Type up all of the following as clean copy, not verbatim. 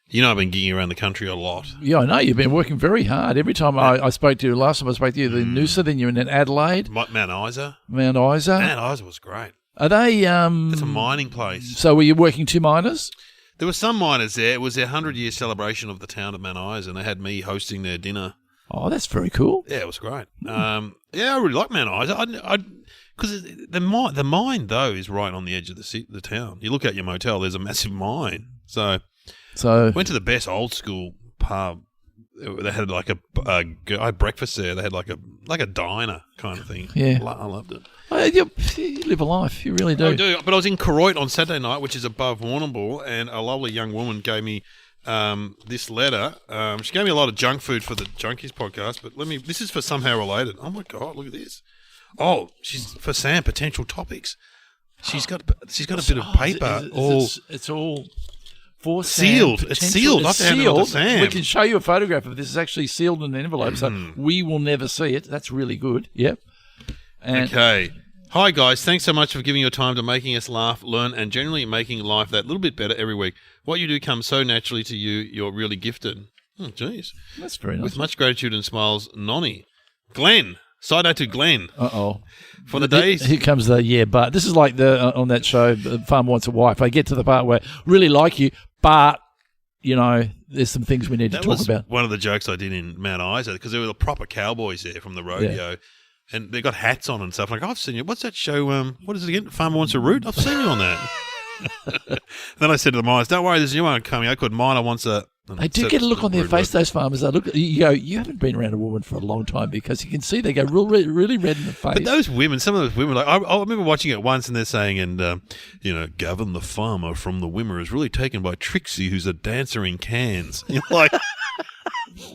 You know, I've been gigging around the country a lot. Yeah, I know. You've been working very hard. Every time I spoke to you, last time I spoke to you, the Noosa, then you're in Adelaide. Mount Isa. Mount Isa. Mount Isa was great. Are they... It's a mining place. So were you working 2 miners? There were some miners there. It was their 100-year celebration of the town of Mount Isa, and they had me hosting their dinner. Oh, that's very cool. Yeah, it was great. Yeah, I really like Mount Isa. Because the mine, though, is right on the edge of the town. You look at your motel, there's a massive mine. So went to the best old school pub. They had like I had breakfast there. They had like a diner kind of thing. Yeah, I loved it. You live a life. You really do. I do. But I was in Koroit on Saturday night, which is above Warrnambool, and a lovely young woman gave me this letter. She gave me a lot of junk food for the Junkies podcast, but this is for Somehow Related. Oh my God, look at this. Oh, she's for Sam, potential topics. She's got a bit of paper. It's all for sealed. Sam, it's sealed. It's sealed. Sam. We can show you a photograph of this. It's actually sealed in an envelope, so we will never see it. That's really good. Yep. Okay. Hi, guys. Thanks so much for giving your time to making us laugh, learn, and generally making life that little bit better every week. What you do comes so naturally to you. You're really gifted. Oh, jeez. That's very nice. With much gratitude and smiles, Nonny. Glenn. Side out to Glenn. Uh-oh. For the days... Here comes the but. This is like on that show, Farmer Wants a Wife. I get to the part where really like you, but, there's some things we need to talk about. One of the jokes I did in Mount Isa, because there were the proper cowboys there from the rodeo. Yeah. And they got hats on and stuff. Like, I've seen you. What's that show? What is it again? Farmer Wants a Root? I've seen you on that. Then I said to the miners, don't worry, there's a new one coming out called Miner Wants a... They do get a look on their face, those farmers. They look, you go, you haven't been around a woman for a long time, because you can see they go really red in the face. But those women, some of those women, like I remember watching it once, and they're saying, Gavin the farmer from the Wimmer is really taken by Trixie, who's a dancer in Cairns. You're like...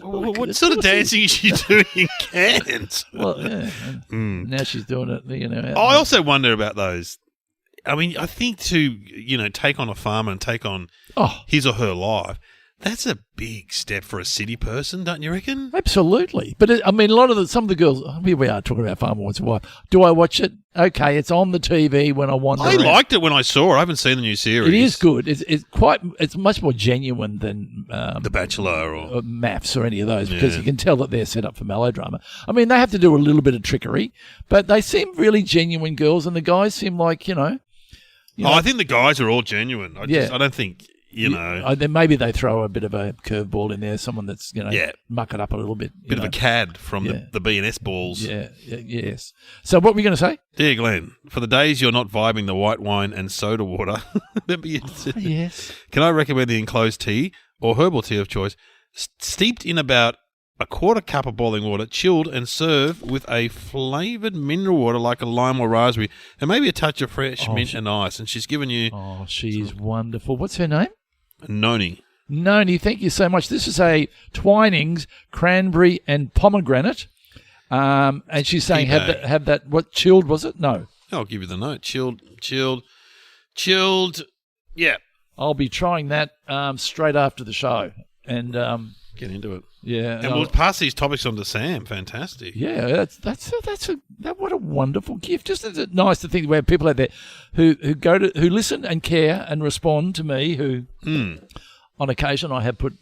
What sort of dancing is she doing in Cairns? Well, yeah. Now she's doing it, I also wonder about those. I mean, I think to, take on a farmer and take on his or her life, that's a big step for a city person, don't you reckon? Absolutely. But, a lot of some of the girls, here we are talking about Farmer Wants a Wife. Do I watch it? Okay, it's on the TV when I wander around. I liked it when I saw it. I haven't seen the new series. It is good. It's much more genuine than... The Bachelor or Maths or any of those, because you can tell that they're set up for melodrama. I mean, they have to do a little bit of trickery, but they seem really genuine girls, and the guys seem like, I think the guys are all genuine. I don't think... then maybe they throw a bit of a curveball in there, someone that's muck it up a little bit. Bit of a cad from the B&S balls. Yes. So what were we going to say? Dear Glenn, for the days you're not vibing the white wine and soda water, yes. Can I recommend the enclosed tea or herbal tea of choice, steeped in about a quarter cup of boiling water, chilled and served with a flavoured mineral water like a lime or raspberry, and maybe a touch of fresh mint and ice. And she's given you... Oh, she's wonderful. What's her name? Noni, thank you so much. This is a Twinings cranberry and pomegranate, and she's saying have that. What, chilled was it? No, I'll give you the note. Chilled. Yeah, I'll be trying that straight after the show and get into it. Yeah, and we'll pass these topics on to Sam. Fantastic. Yeah, what a wonderful gift. Just it's nice to think we have people out there who listen and care and respond to me. Who, on occasion, I have put.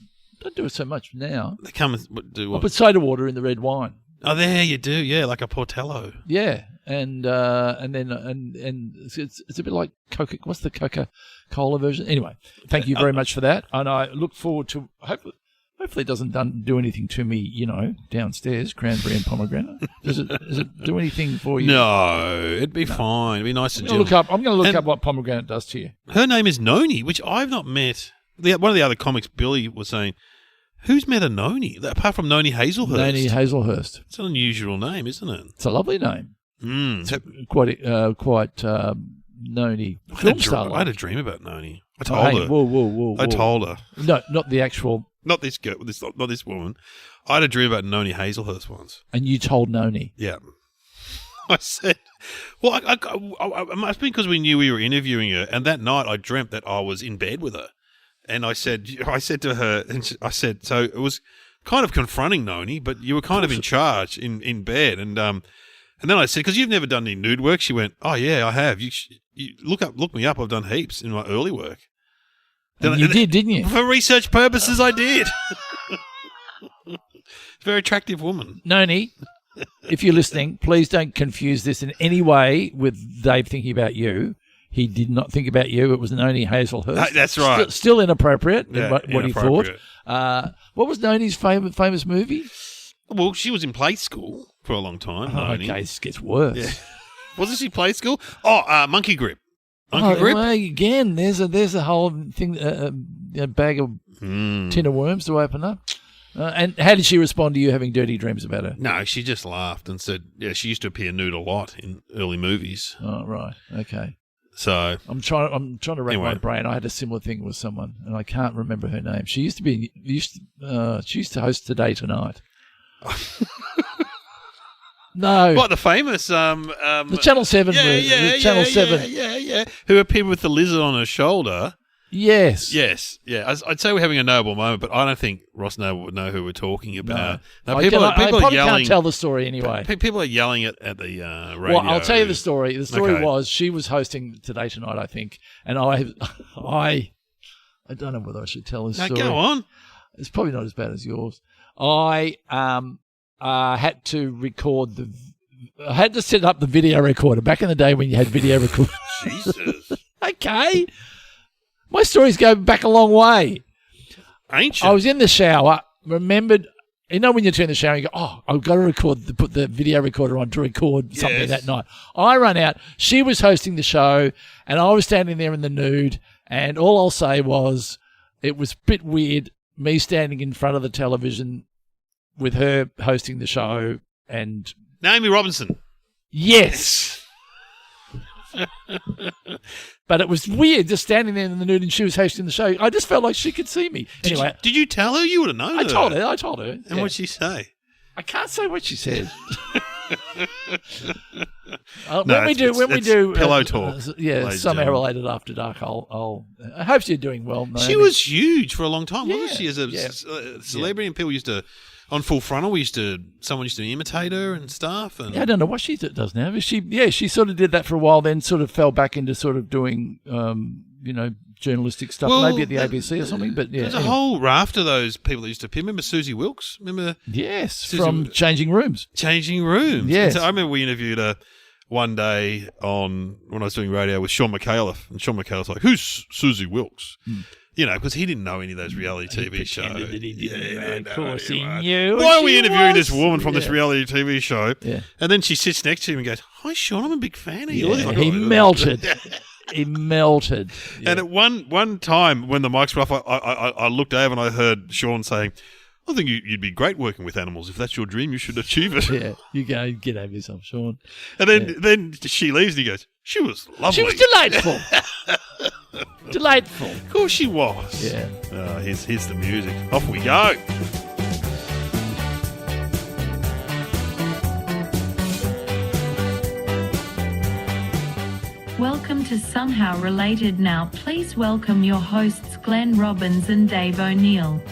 Don't do it so much now. They come and do what? I put soda water in the red wine. Oh, there you do. Yeah, like a Portello. Yeah, and then it's a bit like Coca. What's the Coca-Cola version? Anyway, thank you very much for that, and I look forward to hopefully it doesn't do anything to me, downstairs, cranberry and pomegranate. Does it do anything for you? No, it'd be fine. It'd be nice and gentle. I'm going to look up what pomegranate does to you. Her name is Noni, which I've not met. One of the other comics, Billy, was saying, who's met a Noni? Apart from Noni Hazelhurst. Noni Hazelhurst. It's an unusual name, isn't it? It's a lovely name. It's quite Noni. I had a dream about Noni. I told her. Whoa. I told her. No, not the actual... Not this girl, not this woman. I had a dream about Noni Hazelhurst once. And you told Noni? Yeah. I said, well, it must be because we knew we were interviewing her, and that night I dreamt that I was in bed with her. And I said to her, so it was kind of confronting Noni, but you were kind of in charge in bed. And then I said, because you've never done any nude work, she went, oh, yeah, I have. You look me up. I've done heaps in my early work. And you did, didn't you? For research purposes, I did. Very attractive woman. Noni, if you're listening, please don't confuse this in any way with Dave thinking about you. He did not think about you. It was Noni Hazelhurst. That's right. Still inappropriate in Yeah, what he thought. What was Noni's famous movie? Well, she was in Play School for a long time. Noni. Okay, this gets worse. Yeah. Wasn't she Play School? Oh, Monkey Grip. Monkey Grip? Well, again, there's a whole thing, a bag of tin of worms to open up. And how did she respond to you having dirty dreams about her? No, she just laughed and said, yeah, she used to appear nude a lot in early movies. Oh, right. Okay. So I'm trying to rack my brain. I had a similar thing with someone, and I can't remember her name. She used to host Today Tonight. No. What, the famous the Channel 7 movie. Channel 7. Yeah. Who appeared with the lizard on her shoulder. Yes. Yeah. I'd say we're having a noble moment, but I don't think Ross Noble would know who we're talking about. No, people I are probably yelling. can't tell the story anyway. People are yelling at the radio. Well, I'll tell you the story. The story Okay. was she was hosting Today Tonight, I think, and I don't know whether I should tell this story. Go on. It's probably not as bad as yours. I had to record I had to set up the video recorder back in the day when you had video recorders. Jesus. Okay. My stories go back a long way. Ancient. I was in the shower, remembered, when you turn the shower, you go, oh, I've got to put the video recorder on to record something that night. I run out. She was hosting the show, and I was standing there in the nude, and all I'll say was it was a bit weird, me standing in front of the television with her hosting the show, and... Naomi Robinson. Yes. But it was weird just standing there in the nude and she was hosting the show. I just felt like she could see me. Anyway. Did you tell her? You would have known her. I told her. And what'd she say? I can't say what she said. No, when we do pillow talk. Somehow related after dark. I hope you're doing well. Naomi. She was huge for a long time, wasn't she? Yeah, As a celebrity, and people used to, on Full Frontal, someone used to imitate her and stuff. And I don't know what she does now. But she sort of did that for a while, then sort of fell back into sort of doing, journalistic stuff, maybe at the ABC or something. But yeah, there's a whole raft of those people that used to appear. Remember Susie Wilkes? Yes, Susie, from Changing Rooms. Changing Rooms. Yes. So I remember we interviewed her one day when I was doing radio with Sean McAuliffe, and Sean McAuliffe's like, "Who's Susie Wilkes?" Because he didn't know any of those reality TV shows. That he didn't of course he knew. Why are we interviewing this woman from this reality TV show? Yeah. And then she sits next to him and goes, "Hi, Sean, I'm a big fan of yours." Yeah, he melted. He melted. Yeah. And at one time when the mics were off, I looked over and I heard Sean saying, "I think you'd be great working with animals. If that's your dream, you should achieve it." Yeah, you go get over yourself, Sean. And then she leaves and he goes, "She was lovely. She was delightful." Delightful. Of course she was. Yeah. Here's the music. Off we go. Welcome to Somehow Related Now. Please welcome your hosts Glenn Robbins and Dave O'Neill.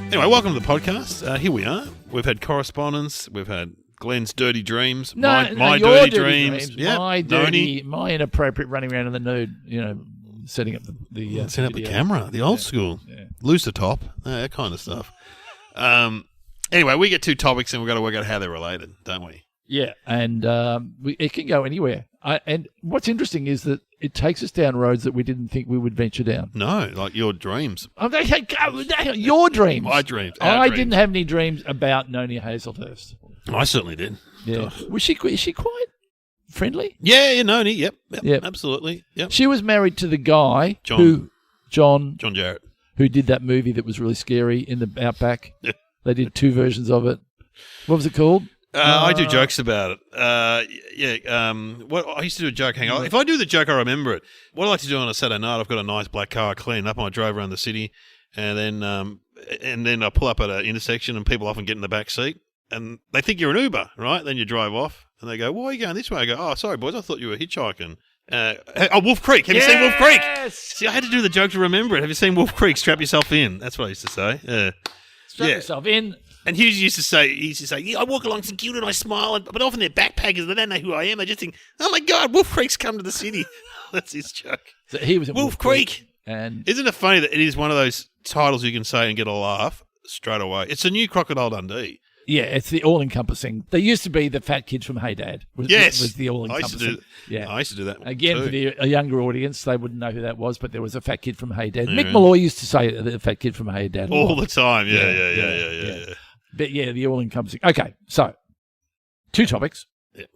Anyway, welcome to the podcast. Here we are. We've had correspondence. We've had Glenn's dirty dreams. My your dirty dreams. Yeah, my inappropriate running around in the nude. Setting up the setting up the camera, the old school, loose the top, that kind of stuff. Anyway, we get two topics and we've got to work out how they're related, don't we? Yeah, and it can go anywhere. And what's interesting is that it takes us down roads that we didn't think we would venture down. No, like your dreams. Your dreams. My dreams. I didn't have any dreams about Noni Hazelhurst. I certainly did. Yeah. Is she quite friendly? Yeah, Noni. Yep. Absolutely. Yep. She was married to the guy John Jarrett, who did that movie that was really scary in the Outback. Yeah. They did two versions of it. What was it called? I do jokes about it. What I used to do a joke. Hang on. If I do the joke, I remember it. What I like to do on a Saturday night, I've got a nice black car, clean up, and I drove around the city, and then I pull up at an intersection, and people often get in the back seat, and they think you're an Uber, right? Then you drive off, and they go, "Why are you going this way?" I go, "Oh, sorry, boys, I thought you were hitchhiking." Wolf Creek. Have you seen Wolf Creek? Yes! See, I had to do the joke to remember it. Have you seen Wolf Creek? Strap yourself in. That's what I used to say. Strap yourself in. And Hughes used to say, yeah, I walk along St Kilda and I smile, but often they're backpackers. They don't know who I am. They just think, oh my God, Wolf Creek's come to the city. That's his joke. So he was at Wolf Creek. And isn't it funny that it is one of those titles you can say and get a laugh straight away? It's a new Crocodile Dundee. yeah, it's the all-encompassing. There used to be the fat kid from Hey Dad. Was the all-encompassing. I used to do that one Again, too. for a younger audience, they wouldn't know who that was, but there was a fat kid from Hey Dad. Mick Malloy used to say the fat kid from Hey Dad all the time. Yeah. But yeah, the all-encompassing. Okay, so 2 topics. Yeah.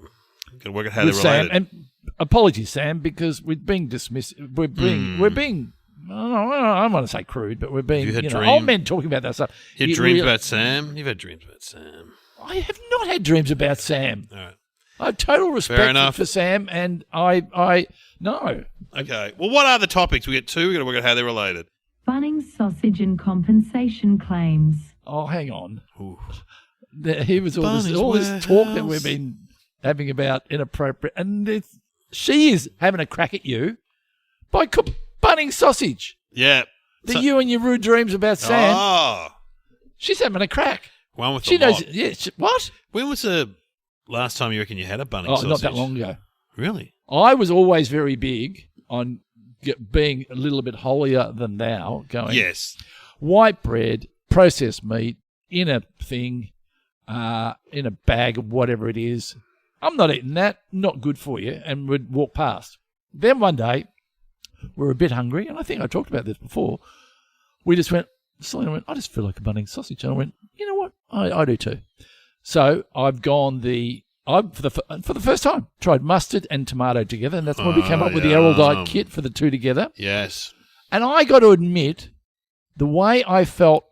Got to work out how they're Sam, related. and apologies, Sam, because we're being dismissed. We're being. I don't want to say crude, but we're being. Old men talking about that stuff. You had dreams about Sam. You've had dreams about Sam. I have not had dreams about Sam. All right. I have total Fair respect enough. for Sam, and I no. Okay. Well, what are the topics? We get 2. We've got to work out how they're related. Bunnings sausage and compensation claims. Oh, hang on. Ooh. Here was all this talk that we've been having about inappropriate, and she is having a crack at you by Bunnings sausage. Yeah. You and your rude dreams about Sam. Oh. She's having a crack. One with She the knows. lot. Yeah. What? When was the last time you reckon you had a Bunnings sausage? Not that long ago. Really? I was always very big on being a little bit holier than thou. Going Yes. white bread, processed meat in a thing, in a bag of whatever it is. I'm not eating that. Not good for you. And would walk past. Then one day, we're a bit hungry, and I think I talked about this before. We just went. Selena went, I just feel like a Bunnings sausage. And I went, you know what? I do too. So I've gone for the first time, tried mustard and tomato together, and that's when we came up with the Eraldite kit for the 2 together. Yes. And I got to admit, the way I felt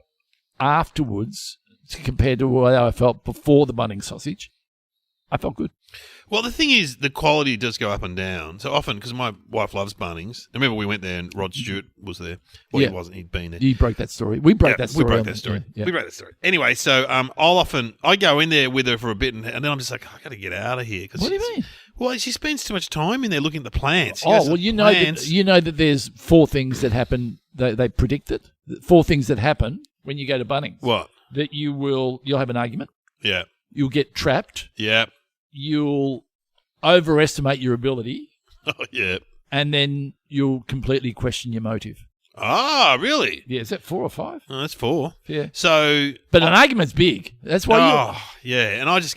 afterwards compared to the way I felt before the Bunnings sausage, I felt good. Well, the thing is, the quality does go up and down. So often, because my wife loves Bunnings. Remember, we went there and Rod Stewart was there. Well, Yeah. he wasn't. He'd been there. You broke that story. We broke that story. We broke that story. Yeah. We broke that story. Anyway, so I go in there with her for a bit, and then I'm just like, I got to get out of here. What do you mean? Well, she spends too much time in there looking at the plants. She Oh, goes to well, the you plants. know that there's 4 things that happen. They predicted 4 things that happen when you go to Bunnings. What? That you'll have an argument. Yeah. You'll get trapped. Yeah. You'll overestimate your ability, Oh, yeah. and then you'll completely question your motive. Ah, really? Yeah, is that 4 or 5? Oh, that's 4. Yeah. So, But an argument's big. That's why yeah. And I'll just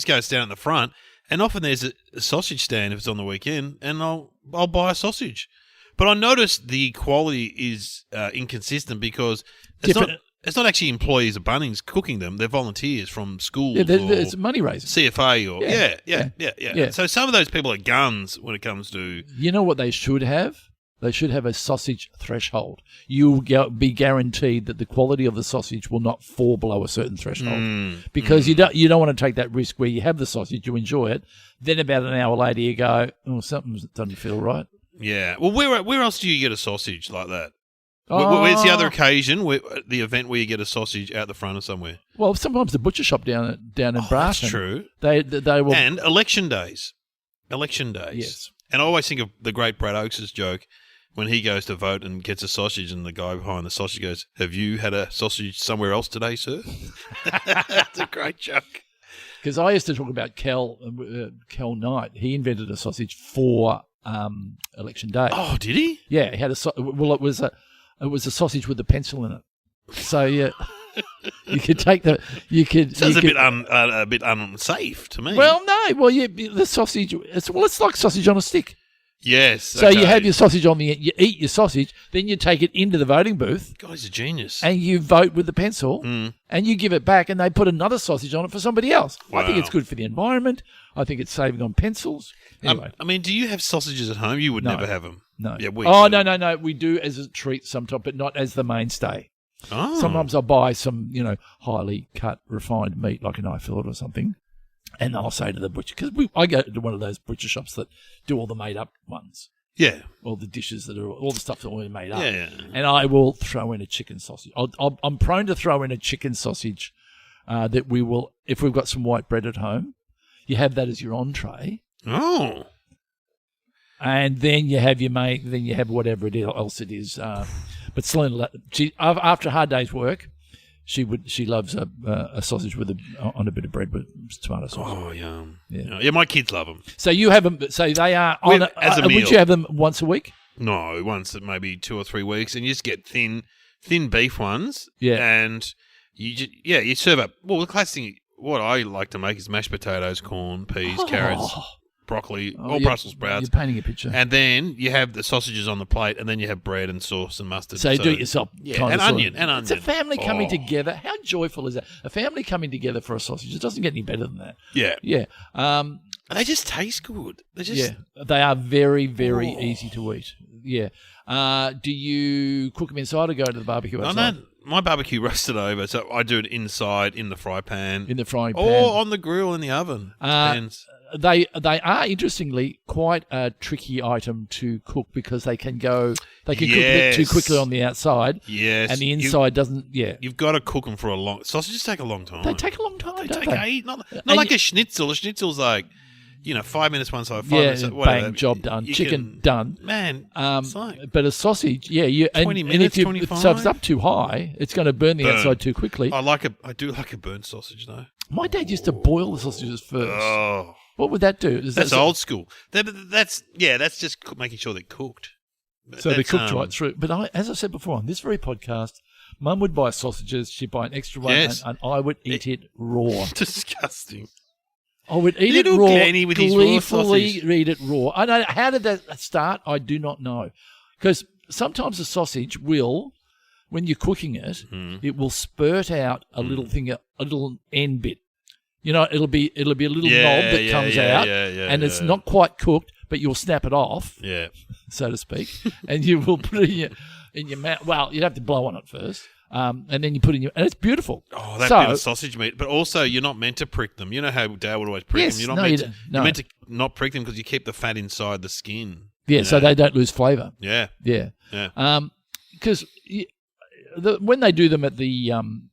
go stand at the front, and often there's a sausage stand if it's on the weekend, and I'll buy a sausage. But I noticed the quality is inconsistent because it's not actually employees of Bunnings cooking them. They're volunteers from schools or it's money raising. CFA or Yeah. yeah. So some of those people are guns when it comes to You know what they should have? They should have a sausage threshold. You'll be guaranteed that the quality of the sausage will not fall below a certain threshold, because you don't want to take that risk where you have the sausage, you enjoy it, then about an hour later you go, oh, something doesn't feel right. yeah. Well, where else do you get a sausage like that? Where's the other occasion, the event where you get a sausage out the front of somewhere? Well, sometimes the butcher shop down in Brighton. That's true. They will. And election days. Yes. And I always think of the great Brad Oakes' joke when he goes to vote and gets a sausage, and the guy behind the sausage goes, "Have you had a sausage somewhere else today, sir?" That's a great joke. Because I used to talk about Kel Knight. He invented a sausage for election day. Oh, did he? Yeah, he had it was a sausage with a pencil in it. So yeah, you could take the Sounds a bit unsafe to me. Well, no. Well, the sausage. It's like sausage on a stick. Yes. So okay. you have your sausage on you eat your sausage, then you take it into the voting booth. God, he's a genius. And you vote with the pencil, and you give it back, and they put another sausage on it for somebody else. Wow. I think it's good for the environment. I think it's saving on pencils. Anyway, I mean, do you have sausages at home? You would No. never have them. no. Yeah, we oh, do. no. We do as a treat sometimes, but not as the mainstay. Oh. Sometimes I'll buy some, highly cut, refined meat, like an eye fillet or something, and I'll say to the butcher, because I go to one of those butcher shops that do all the made-up ones. Yeah. All the dishes that are all the stuff that are made up. Yeah. And I will throw in a chicken sausage. I'm prone to throw in a chicken sausage that we will, if we've got some white bread at home, you have that as your entree. Oh. And then you have your mate. Then you have whatever else it is. But Selena, after a hard day's work, she loves a sausage on a bit of bread with tomato sauce. Oh, yum. Yeah. My kids love them. So you have them. So they are on as a meal. Would you have them once a week? No, once maybe 2 or 3 weeks, and you just get thin beef ones. Yeah. And you serve up. Well, the classic thing, what I like to make is mashed potatoes, corn, peas, carrots, broccoli, or Brussels sprouts. You're painting a picture. And then you have the sausages on the plate, and then you have bread and sauce and mustard. So you do it yourself. Yeah, and onion. It's a family coming together. How joyful is that? A family coming together for a sausage. It doesn't get any better than that. Yeah. Yeah. And they just taste good. They are very, very easy to eat. Yeah. Do you cook them inside or go to the barbecue outside? No, my barbecue roasted over, so I do it inside in the fry pan. In the frying pan. Or on the grill in the oven. Depends. They are interestingly quite a tricky item to cook because they can cook a bit too quickly on the outside. Yes. And the inside doesn't. Yeah. You've got to cook them for a long. Sausages take a long time. They take a long time. They don't take not like a schnitzel. A schnitzel's like 5 minutes one side, 5 minutes. Bang, job done. Chicken done. Man. But a sausage, 20 minutes, 25. So if it's up too high, it's going to burn the outside too quickly. I do like a burnt sausage though. My dad used to boil the sausages first. Oh. What would that do? That's old school. That's just making sure they're cooked. So they're cooked right through. But as I said before, on this very podcast, Mum would buy sausages. She'd buy an extra one, and I would eat it raw. Disgusting. I would eat Little it raw, Glenny with his raw sausage. eat it raw. I know. How did that start? I do not know. Because sometimes the sausage will, when you're cooking it, it will spurt out a little thing, a little end bit. It'll be a little knob that comes out, and it's not quite cooked, but you'll snap it off, so to speak, and you will put it in your mouth. Well, you'd have to blow on it first, and then you put it in and it's beautiful. Oh, that bit of sausage meat. But also, you're not meant to prick them. You know how Dad would always prick them? You're meant to not prick them because you keep the fat inside the skin. Yeah, so they don't lose flavour. Yeah. Because when they do them at the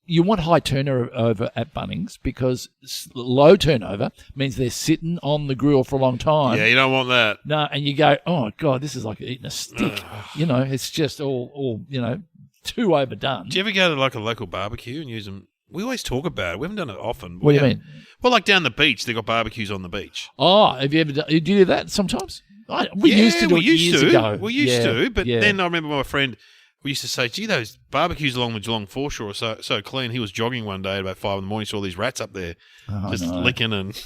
you want high turnover at Bunnings because low turnover means they're sitting on the grill for a long time. Yeah, you don't want that. No, and you go, oh God, this is like eating a stick. It's just all too overdone. Do you ever go to like a local barbecue and use them? We always talk about it. We haven't done it often. What do you mean? Well, like down the beach, they've got barbecues on the beach. Oh, have you ever done? Do you do that sometimes? We used to do it years ago. We used to, but then I remember my friend. We used to say, gee, those barbecues along the Geelong foreshore are so clean. He was jogging one day at about 5 a.m, saw these rats up there licking and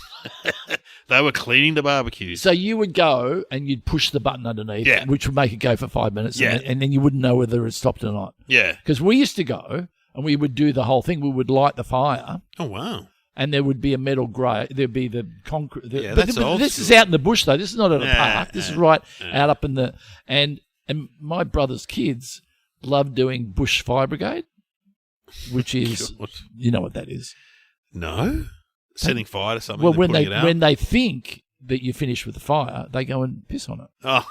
they were cleaning the barbecues. So you would go and you'd push the button underneath, which would make it go for 5 minutes, and then you wouldn't know whether it stopped or not. Yeah. Because we used to go and we would do the whole thing. We would light the fire. Oh, wow. And there would be a metal grate. There'd be the concrete. That's old this school. is out in the bush, though. This is not at a park. This is right out up in the... And my brother's kids... love doing bush fire brigade, which is, you know what that is? No? Setting fire to something. Well, when they think that you're finished with the fire, they go and piss on it. Oh.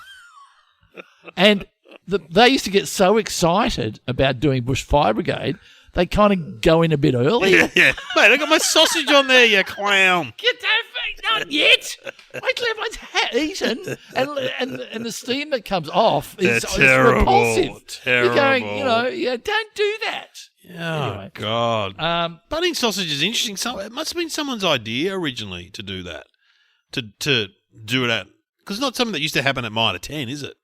And they used to get so excited about doing bush fire brigade, they kind of go in a bit early. Yeah. Mate, I got my sausage on there, you clown. Not yet. Wait till everyone's eaten, and the steam that comes off is repulsive. Terrible. You're going, don't do that. Oh, anyway. God. Bunnings sausage is interesting. It must have been someone's idea originally to do that, to do it at, because it's not something that used to happen at Mitre 10, is it?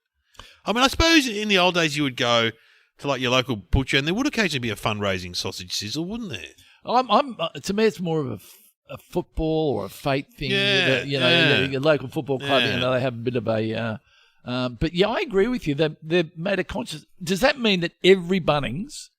I mean, I suppose in the old days you would go to like your local butcher, and there would occasionally be a fundraising sausage sizzle, wouldn't there? To me, it's more of a football or a fate thing. Your local football club, they have a bit of a. But yeah, I agree with you. They've made a conscious. Does that mean that every Bunnings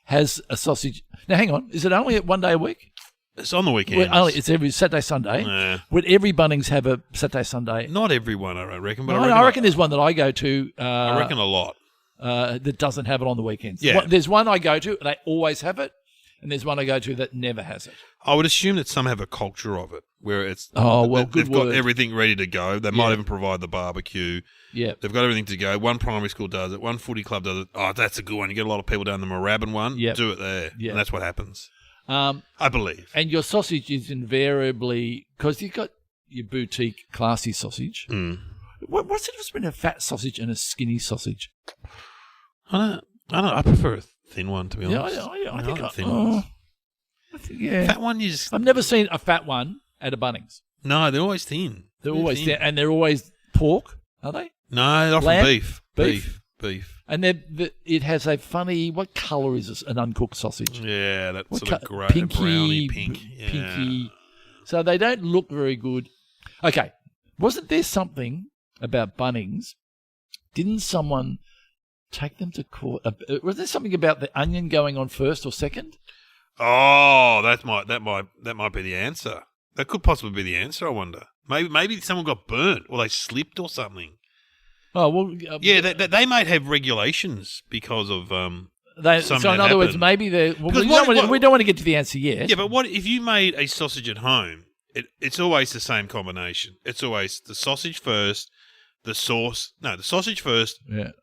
has a sausage? Now, hang on. Is it only 1 day a week? It's on the weekend. It's every Saturday, Sunday. Yeah. Would every Bunnings have a Saturday, Sunday? Not everyone, I reckon. But I reckon there's one that I go to. I reckon a lot. That doesn't have it on the weekends. Yeah. There's one I go to, they always have it, and there's one I go to that never has it. I would assume that some have a culture of it, where it's they've got everything ready to go. They might even provide the barbecue. Yeah, they've got everything to go. One primary school does it. One footy club does it. Oh, that's a good one. You get a lot of people down the Moorabbin one. Yep. Do it there. Yep. And that's what happens. I believe. And your sausage is invariably, because you've got your boutique classy sausage, What's the difference between a fat sausage and a skinny sausage? I don't know. I prefer a thin one, to be Yeah, honest. I think like thin ones. I think, yeah. Fat one, you just... I've never seen a fat one at a Bunnings. No, they're always thin. They're always thin. And they're always pork, are they? No, they're often Lamb? beef. Beef. And it has a funny... What colour is this, an uncooked sausage? Yeah, that What sort of grey, pinky, browny pink. Pinky. So they don't look very good. Okay. Wasn't there something about Bunnings? Didn't someone take them to court? Was there something about the onion going on first or second? Oh, that might be the answer. That could possibly be the answer, I wonder. Maybe someone got burnt or they slipped or something. Oh, well... Yeah, they might have regulations because of... so in other words, maybe they... Well, we don't want to get to the answer yet. Yeah, but what if you made a sausage at home? It's always the same combination. It's always the sausage first, the sauce... No, the sausage first,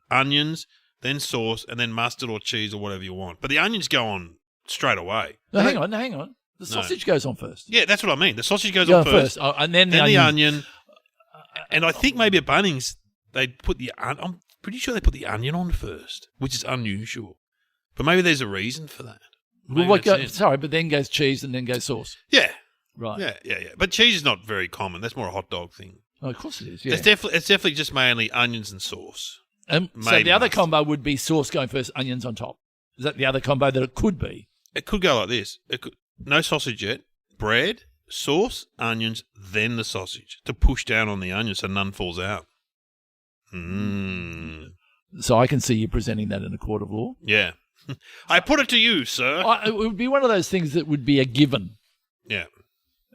onions, then sauce, and then mustard or cheese or whatever you want. But the onions go on straight away. No, hang on. The sausage goes on first. Yeah, that's what I mean. The sausage goes on first. Oh, and then the onion. And I think maybe at Bunnings, I'm pretty sure they put the onion on first, which is unusual. But maybe there's a reason for that. But then goes cheese and then goes sauce. Yeah. Right. Yeah. But cheese is not very common. That's more a hot dog thing. Oh, of course it is, yeah. It's definitely just mainly onions and sauce. So the other combo would be sauce going first, onions on top. Is that the other combo that it could be? It could go like this. No sausage yet. Bread, sauce, onions, then the sausage to push down on the onion so none falls out. So I can see you presenting that in a court of law. Yeah. I put it to you, sir. It would be one of those things that would be a given. Yeah.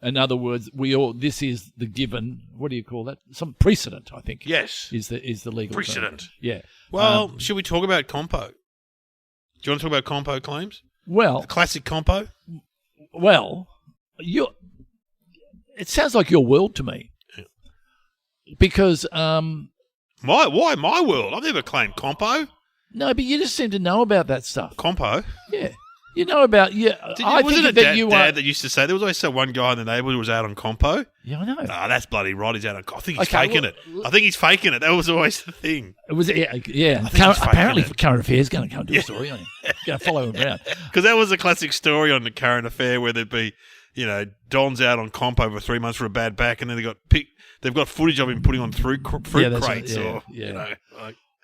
In other words, this is the given. What do you call that? Some precedent, I think. Yes. Is the legal precedent? Term. Yeah. Well, should we talk about compo? Do you want to talk about compo claims? Well, the classic compo. Well, it sounds like your world to me. Yeah. Because why my world? I've never claimed compo. No, but you just seem to know about that stuff. Compo? Yeah. You know about... Wasn't it Dad that used to say... There was always one guy in the neighbourhood who was out on compo. Yeah, I know. Nah, that's bloody right. He's out on... I think he's faking it. I think he's faking it. That was always the thing. It was... Yeah. Apparently, for Current Affairs, going to come do a story on him. Going to follow him around. Because that was a classic story on the Current Affair where there'd be, Don's out on compo for 3 months for a bad back, and then they've got footage of him putting on fruit crates.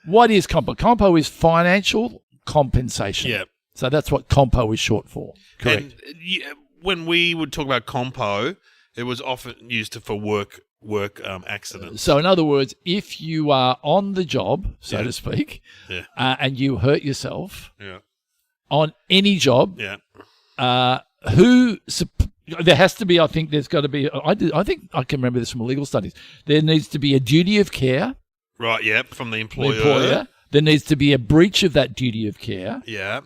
What is compo? Compo is financial compensation. Yeah. So that's what compo is short for. Correct. And when we would talk about compo, it was often used for work accidents. So in other words, if you are on the job, so to speak, and you hurt yourself on any job, there has to be, I think there's got to be, I think I can remember this from legal studies, there needs to be a duty of care. Right, from the employer. There needs to be a breach of that duty of care. Yeah.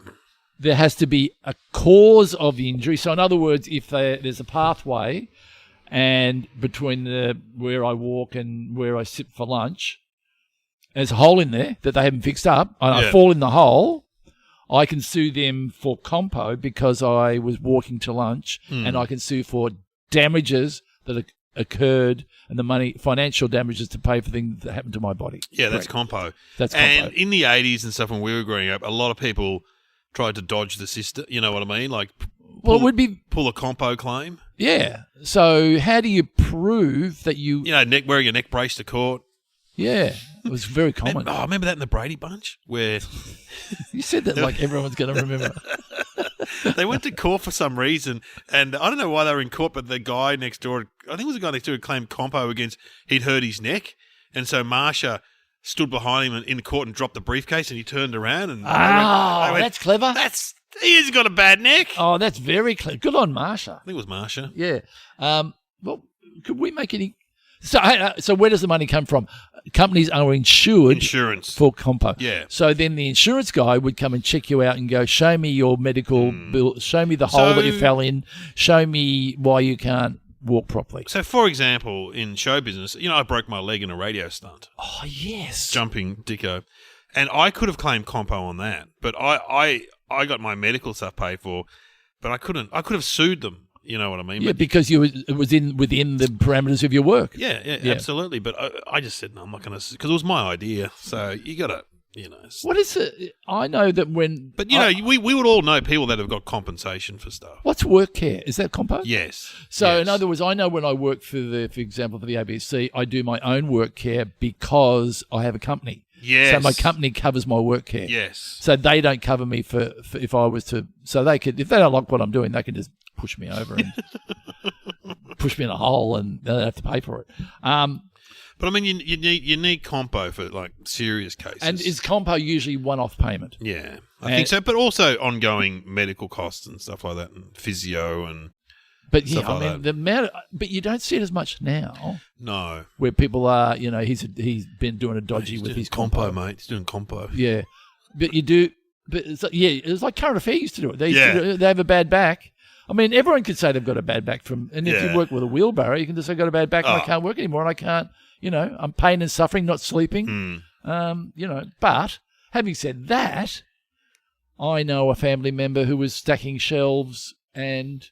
There has to be a cause of the injury. So in other words, if there's a pathway and between where I walk and where I sit for lunch, there's a hole in there that they haven't fixed up, and I fall in the hole, I can sue them for compo because I was walking to lunch, and I can sue for damages that occurred and the financial damages to pay for things that happened to my body. Yeah, that's compo. That's compo. And in the 80s and stuff when we were growing up, a lot of people tried to dodge the system. You know what I mean? Like, it would be pull a compo claim. Yeah. So how do you prove that you... wearing a neck brace to court. Yeah. It was very common. I remember that in the Brady Bunch where... You said that like everyone's going to remember. They went to court for some reason, and I don't know why they were in court, but the guy next door, I think it was the guy next door who claimed compo against, he'd hurt his neck, and so Marsha stood behind him in the court and dropped the briefcase, and he turned around and... that's clever. He's got a bad neck. Oh, that's very clever. Good on Marsha. I think it was Marsha. Yeah. Well, could we make any... So where does the money come from? Companies are insurance for compo. Yeah. So then the insurance guy would come and check you out and go, show me your medical bill, show me the hole that you fell in, show me why you can't walk properly. So, for example, in show business, I broke my leg in a radio stunt. Oh, yes. Jumping dicko. And I could have claimed compo on that, but I got my medical stuff paid for, but I couldn't. I could have sued them You know what I mean? Yeah, But- because it was within the parameters of your work. yeah, absolutely. But I just said, no, I'm not going to, because it was my idea. So you got to, What is it? I know that when... But, we would all know people that have got compensation for stuff. What's work care? Is that compo? Yes. So yes. in other words, I know when I work for example, for the ABC, I do my own work care because I have a company. Yes. So my company covers my work care. Yes. So they don't cover me for if I was to. So they could, if they don't like what I'm doing, they can just push me over and push me in a hole, and they don't have to pay for it. But I mean, you need compo for like serious cases. And is compo usually one-off payment? Yeah, I think so. But also ongoing medical costs and stuff like that, and physio and. But yeah, stuff like I mean that. the amount. But you don't see it as much now. No. Where people are, he's been doing a dodgy with his compo, mate. He's doing compo. Yeah, but you do. But it's like Current Affair used to do it. They Yeah. have a bad back. I mean, everyone could say they've got a bad back and if Yeah. you work with a wheelbarrow, you can just say I've got a bad back and I can't work anymore and I can't. I'm pain and suffering, not sleeping. But having said that, I know a family member who was stacking shelves and.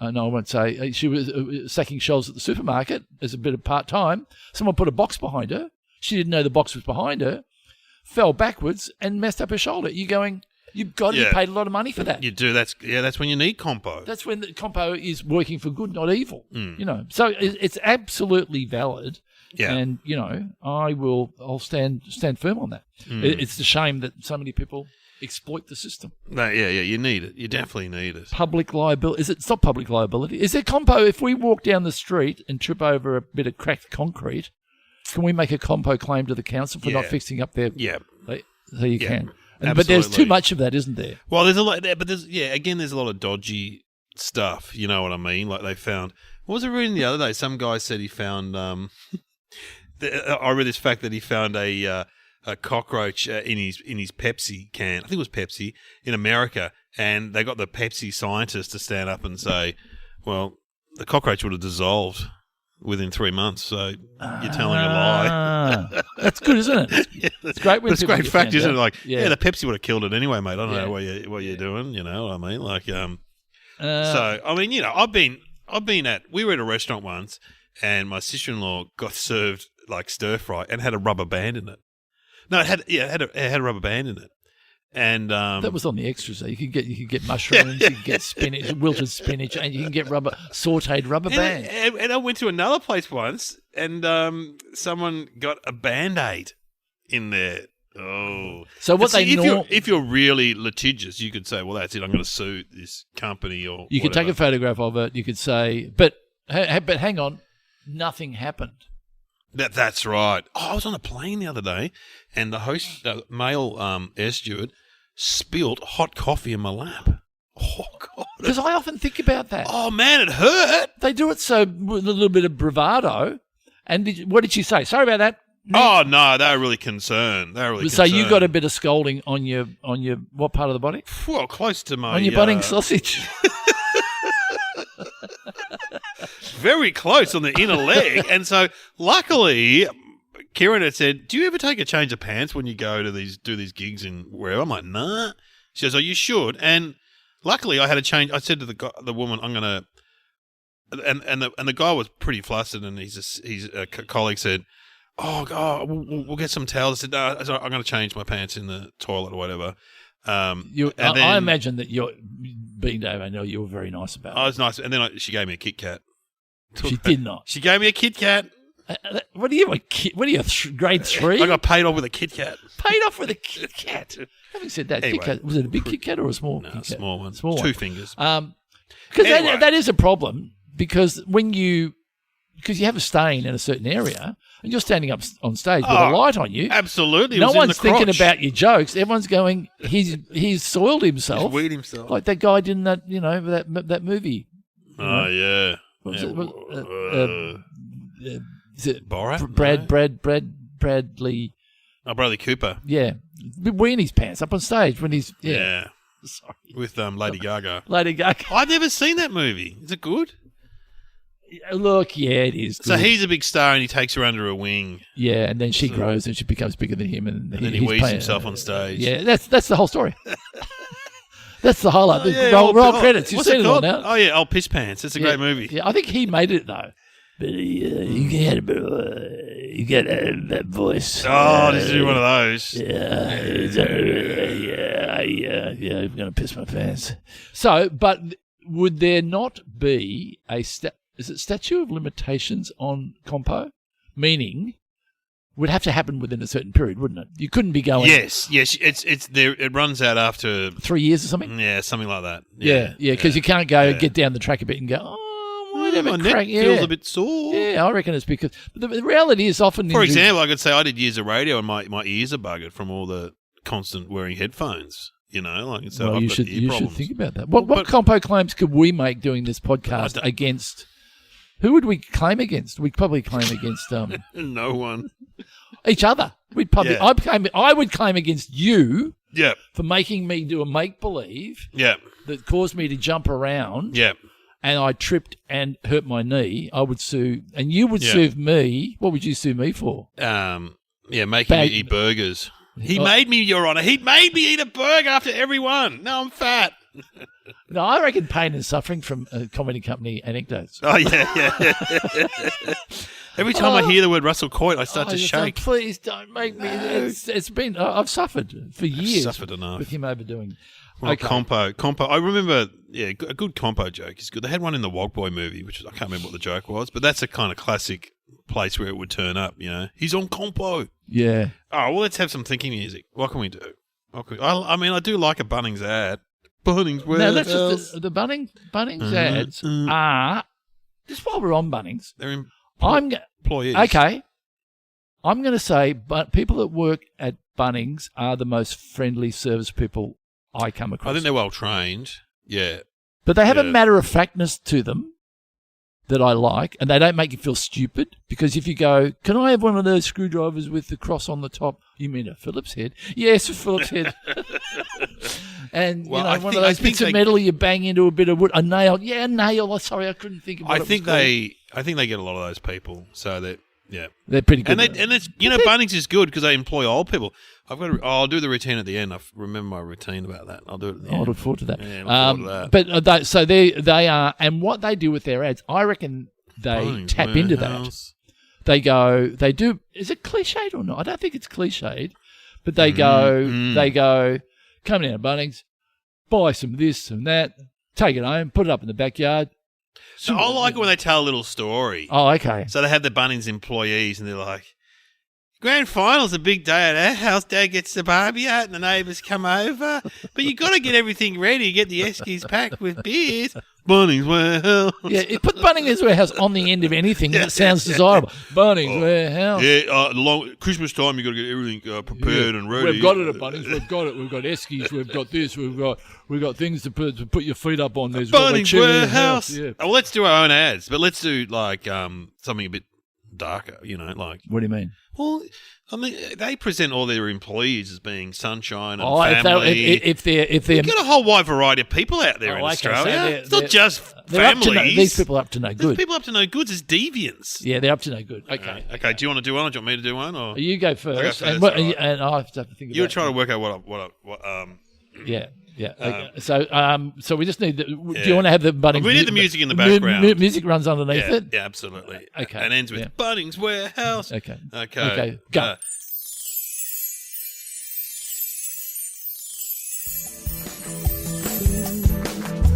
No, I won't say. She was stacking shelves at the supermarket as a bit of part-time. Someone put a box behind her. She didn't know the box was behind her, fell backwards and messed up her shoulder. You're going, you've got to be paid a lot of money for that. You do. That's when you need compo. That's when the compo is working for good, not evil. So it's absolutely valid. Yeah. And, I'll stand firm on that. It's a shame that so many people exploit the system. No, you need it. You definitely need it. Public liability. It's not public liability. Is there compo? If we walk down the street and trip over a bit of cracked concrete, can we make a compo claim to the council for not fixing up their... Yeah. So you can. But there's absolutely. too much of that, isn't there? Well, there's a lot there, but there's a lot of dodgy stuff. You know what I mean? Like they found... What was I reading the other day? Some guy said he found... I read this fact that he found a cockroach in his Pepsi can. I think it was Pepsi in America, and they got the Pepsi scientists to stand up and say, "Well, the cockroach would have dissolved within 3 months." So you're telling a lie. That's good, isn't it? It's great. When It's a great fact, isn't it? Like, yeah, the Pepsi would have killed it anyway, mate. I don't know what you're doing. You know what I mean? Like, so I mean, we were at a restaurant once, and my sister-in-law got served like stir fry and had a rubber band in it. No, it had a rubber band in it, and that was on the extras. You could get mushrooms, you could get spinach, wilted spinach, and you can get sautéed rubber band. And I went to another place once, and someone got a Band-Aid in there. Oh, so what if you're really litigious, you could say, "Well, that's it. I'm going to sue this company." Or you could take a photograph of it. You could say, but hang on, nothing happened. That's right. Oh, I was on a plane the other day, and the host, male air steward, spilt hot coffee in my lap. Oh, God. Because I often think about that. Oh, man, it hurt. They do it so with a little bit of bravado. And what did she say? Sorry about that. Oh, no, they were really concerned. So you got a bit of scalding on your what part of the body? Well, close to my... On your Bunnings sausage. Very close on the inner leg. And so, luckily, Kieran had said, "Do you ever take a change of pants when you go to do these gigs and wherever?" I'm like, "Nah." She goes, "Oh, you should." And luckily, I had a change. I said to the woman, "I'm gonna," and the guy was pretty flustered, and his colleague said, "Oh, God, we'll get some towels." I said, "No, I'm going to change my pants in the toilet or whatever." I imagine that you're being Dave. I know you were very nice about it. I was nice, and then she gave me a Kit Kat. She did not. She gave me a Kit Kat. What are you, grade 3? I got paid off with a Kit Kat. Paid off with a Kit Kat. Having said that, Anyway. Kit Kat, was it a big Kit Kat or a small Kit Kat? Small one. Small one. 2 fingers. Because Anyway. that is a problem because you have a stain in a certain area and you're standing up on stage with a light on you. Absolutely. It No was in one's the thinking crotch. about your jokes. Everyone's going, he's soiled himself. He's weed himself. Like that guy did in that movie. Oh, yeah. What was Yeah. it? Is it Borat? Bradley? Oh, Bradley Cooper. Yeah. Wearing his pants up on stage when he's... Yeah. Sorry. With Lady Gaga. Lady Gaga. I've never seen that movie. Is it good? Look, yeah, it is. So good. he's a big star and he takes her under a wing. Yeah, and then she grows and she becomes bigger than him. And then he he's weaves himself on stage. Yeah, that's the whole story. That's the highlight. Roll credits. You've what's seen it it all called? now. Oh yeah, Piss Pants. It's a great movie. Yeah, I think he made it though. But you get that voice. Oh, this is one of those. I'm going to piss my pants. So, but would there not be is it statute of limitations on compo? Meaning, would have to happen within a certain period, wouldn't it? You couldn't be going. Yes. It's there. It runs out after 3 years or something. Yeah, something like that. Yeah, because you can't go get down the track a bit and go, my neck feels a bit sore. Yeah, I reckon it's because the reality is often. For example, I could say I did years of radio and my ears are buggered from all the constant wearing headphones. You know, like so. Well, you should think about that. What compo claims could we make doing this podcast against? Who would we claim against? We'd probably claim against no one. Each other. We'd probably. Yeah. I would claim against you. Yeah. For making me do a make believe. Yeah. That caused me to jump around. Yeah. And I tripped and hurt my knee. I would sue, and you would sue me. What would you sue me for? Making me eat burgers. He made me, Your Honour. He made me eat a burger after every one. No, I'm fat. No, I reckon pain and suffering from comedy company anecdotes. Oh, yeah. Every time I hear the word Russell Coit, I start to shake. Please don't make me. It's been. I've suffered for years. I've suffered enough with him overdoing. Well, compo. I remember, a good compo joke is good. They had one in the Wogboy movie, which I can't remember what the joke was, but that's a kind of classic place where it would turn up. You know, he's on compo. Yeah. Oh well, let's have some thinking music. What can we do? I do like a Bunnings ad. Bunnings. No, that's just the Bunnings ads are just while we're on Bunnings. They're employees. Okay. I'm going to say, but people that work at Bunnings are the most friendly service people I come across. I think they're well trained. Yeah. But they have a matter of factness to them that I like, and they don't make you feel stupid, because if you go, can I have one of those screwdrivers with the cross on the top? You mean a Phillips head? Yes, a Phillips head. And, one of those bits of metal you bang into a bit of wood. A nail. Yeah, a nail. Sorry, I couldn't think of what it was called. I think they get a lot of those people, so that... Yeah, they're pretty good. And it's Bunnings is good because they employ old people. I'll do the routine at the end. I remember my routine about that. I'll do it at the end. I look forward to that. Yeah, look forward to that. But so they are, and what they do with their ads, I reckon they Bunnings tap into that. They do. Is it cliched or not? I don't think it's cliched, but they go, come down to Bunnings, buy some this, some that, take it home, put it up in the backyard. So I like it when they tell a little story. Oh, okay. So they have the Bunnings employees and they're like, grand final's a big day at our house. Dad gets the barbie out and the neighbours come over. But you got to get everything ready. Get the Eskies packed with beers. Bunnings Warehouse. Yeah, put Bunnings Warehouse on the end of anything and it sounds desirable. Bunnings Warehouse. Yeah, Christmas time you got to get everything prepared and ready. We've got it at Bunnings. We've got it. We've got Eskies. We've got this. We've got things to put your feet up on. There's Bunnings Warehouse. Yeah. Oh, well, let's do our own ads, but let's do like something a bit darker. You know, like what do you mean? Well, I mean, they present all their employees as being sunshine and family. If they're you've got a whole wide variety of people out there in Australia. So it's not just families. These people are up to no good. These people up to no good is deviants. Yeah, they're up to no good. Okay. Okay. Do you want to do one, or do you want me to do one? Or you go first. And I have to think about it. You were trying to work out what. Yeah. Yeah. Okay. So we just need. Do you want to have the Bunnings? We need the music in the background. Music runs underneath it. Yeah, absolutely. Okay. And ends with Bunnings Warehouse. Okay. Go.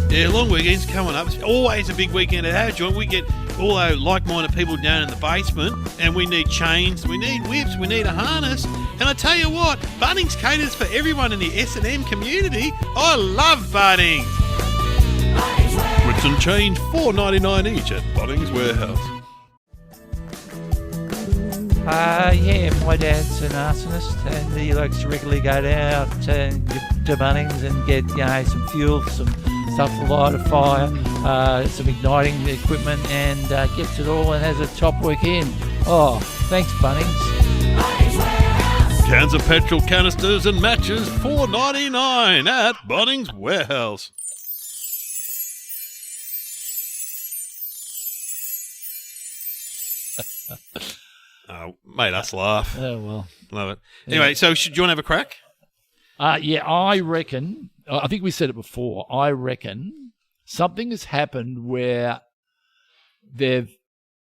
Yeah, long weekend's coming up. It's always a big weekend at our joint. We get all our like-minded people down in the basement, and we need chains, we need whips, we need a harness. And I tell you what, Bunnings caters for everyone in the S&M community. I love Bunnings. Whips and chains, $4.99 each at Bunnings Warehouse. Yeah, my dad's an arsonist, and he likes to regularly go down to Bunnings and get some fuel, some stuff to light a fire, some igniting equipment, and gets it all and has a top weekend. Oh, thanks, Bunnings. Cans of petrol, canisters and matches, $4.99 at Bunnings Warehouse. Oh, made us laugh. Oh, well. Love it. Anyway, so do you want to have a crack? Yeah, I reckon. I think we said it before. I reckon something has happened where they've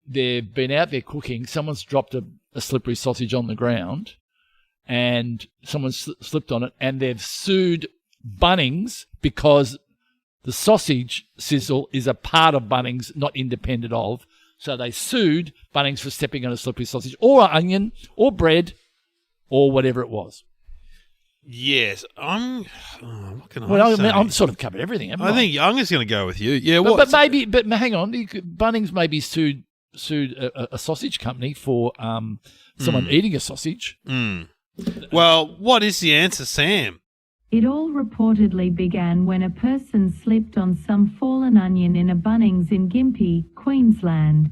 been out there cooking. Someone's dropped a slippery sausage on the ground, and someone slipped on it, and they've sued Bunnings because the sausage sizzle is a part of Bunnings, not independent of. So they sued Bunnings for stepping on a slippery sausage or onion or bread or whatever it was. Yes, what can Well, I say? I'm sort of covered everything, haven't I? I think I'm just going to go with you. Yeah, but hang on, Bunnings maybe sued a sausage company for someone eating a sausage. Well, what is the answer, Sam? It all reportedly began when a person slipped on some fallen onion in a Bunnings in Gympie, Queensland.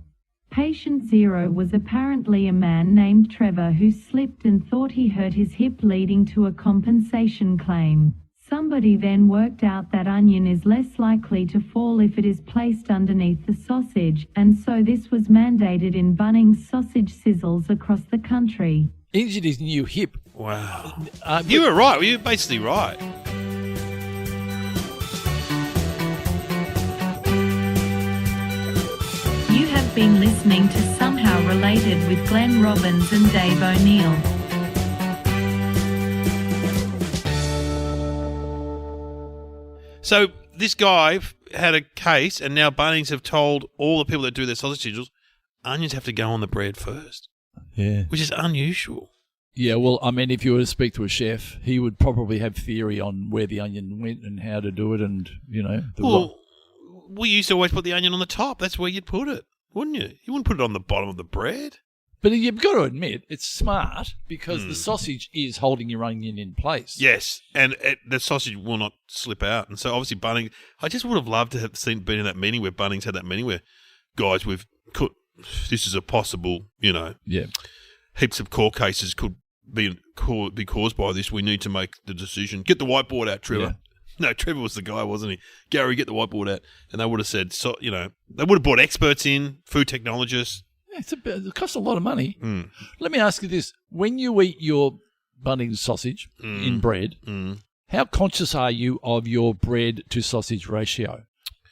Patient zero was apparently a man named Trevor who slipped and thought he hurt his hip, leading to a compensation claim. Somebody then worked out that onion is less likely to fall if it is placed underneath the sausage, and so this was mandated in Bunnings sausage sizzles across the country. Injured his new hip. Wow. You were right. You were basically right. You have been listening to Somehow Related with Glenn Robbins and Dave O'Neill. So this guy had a case, and now Bunnings have told all the people that do their sausage sizzles, onions have to go on the bread first. Yeah. Which is unusual. Yeah, well, I mean, if you were to speak to a chef, he would probably have theory on where the onion went and how to do it, and, you know. We used to always put the onion on the top. That's where you'd put it, wouldn't you? You wouldn't put it on the bottom of the bread. But you've got to admit, it's smart because the sausage is holding your onion in place. Yes, and the sausage will not slip out. And so obviously Bunnings, I just would have loved to have been in that meeting where Bunnings had that meeting where, guys, this is a possible, heaps of court cases could be caused by this. We need to make the decision. Get the whiteboard out, Trevor. Yeah. No, Trevor was the guy, wasn't he? Gary, get the whiteboard out. And they would have said, they would have brought experts in, food technologists. Yeah, it costs a lot of money. Let me ask you this. When you eat your Bunnings sausage in bread, how conscious are you of your bread to sausage ratio?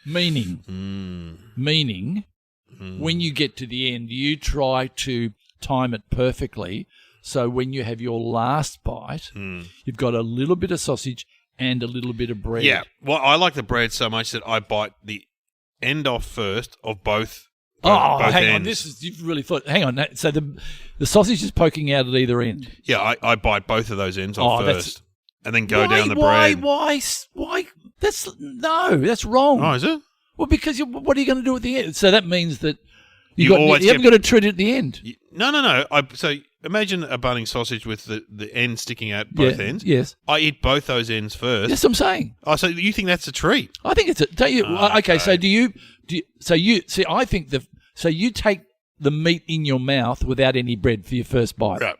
Meaning, when you get to the end, you try to time it perfectly. So when you have your last bite, you've got a little bit of sausage and a little bit of bread. Yeah. Well, I like the bread so much that I bite the end off first of both hang ends. on. You've really thought. Hang on. So the sausage is poking out at either end. Yeah, I bite both of those ends off first, and then go down the bread. bread. Why? That's wrong. Oh, is it? Well, because what are you going to do at the end? So that means that you always haven't got to treat it at the end. No. So imagine a Bunnings sausage with the end sticking out both ends. Yes. I eat both those ends first. That's what I'm saying. Oh, so you think that's a treat? I think it's a. Don't you? Okay. So do you? So you see? I think so you take the meat in your mouth without any bread for your first bite. Right.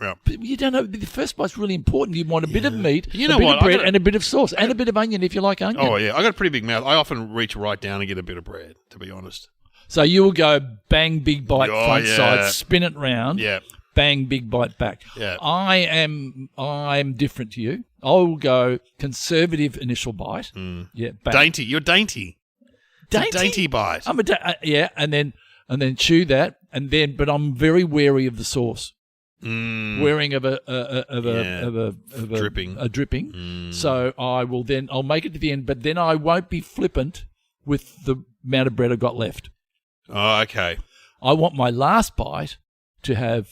Yeah. But you don't know. The first bite's really important. You want a bit of meat, a bit what? of bread, and a bit of sauce, and a bit of onion if you like onion. Oh yeah, I got a pretty big mouth. I often reach right down and get a bit of bread. To be honest. So you will go bang, big bite front side, spin it round. Yeah. Bang, big bite back. Yeah. I'm different to you. I will go conservative initial bite. Yeah. Bang. Dainty. You're dainty. Dainty? Dainty bite. I'm and then chew that, but I'm very wary of the sauce. Wearing of a dripping. So I'll make it to the end, but then I won't be flippant with the amount of bread I've got left. Oh, okay. I want my last bite to have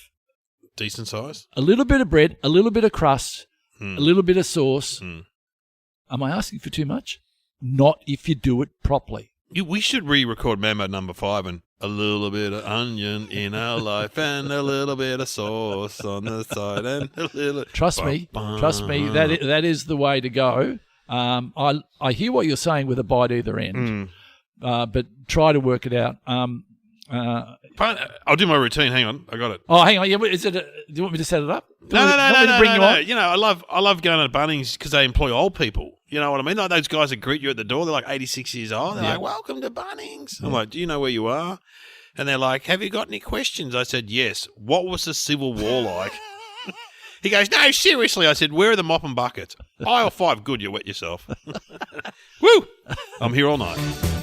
decent size, a little bit of bread, a little bit of crust, a little bit of sauce. Am I asking for too much? Not if you do it properly. We should re-record Mammo number 5 and a little bit of onion in our life and a little bit of sauce on the side and a little. Trust me, that is the way to go. I hear what you're saying with a bite either end, but try to work it out. I'll do my routine. Hang on, I got it. Oh, hang on. Yeah, do you want me to set it up? No. You know, I love going to Bunnings because they employ old people. You know what I mean? Like those guys that greet you at the door. They're like 86 years old. They're like, "Welcome to Bunnings." I'm like, "Do you know where you are?" And they're like, "Have you got any questions?" I said, "Yes." What was the Civil War like? He goes, no, seriously. I said, where are the mop and buckets? Aisle 5, good, you wet yourself. Woo! I'm here all night.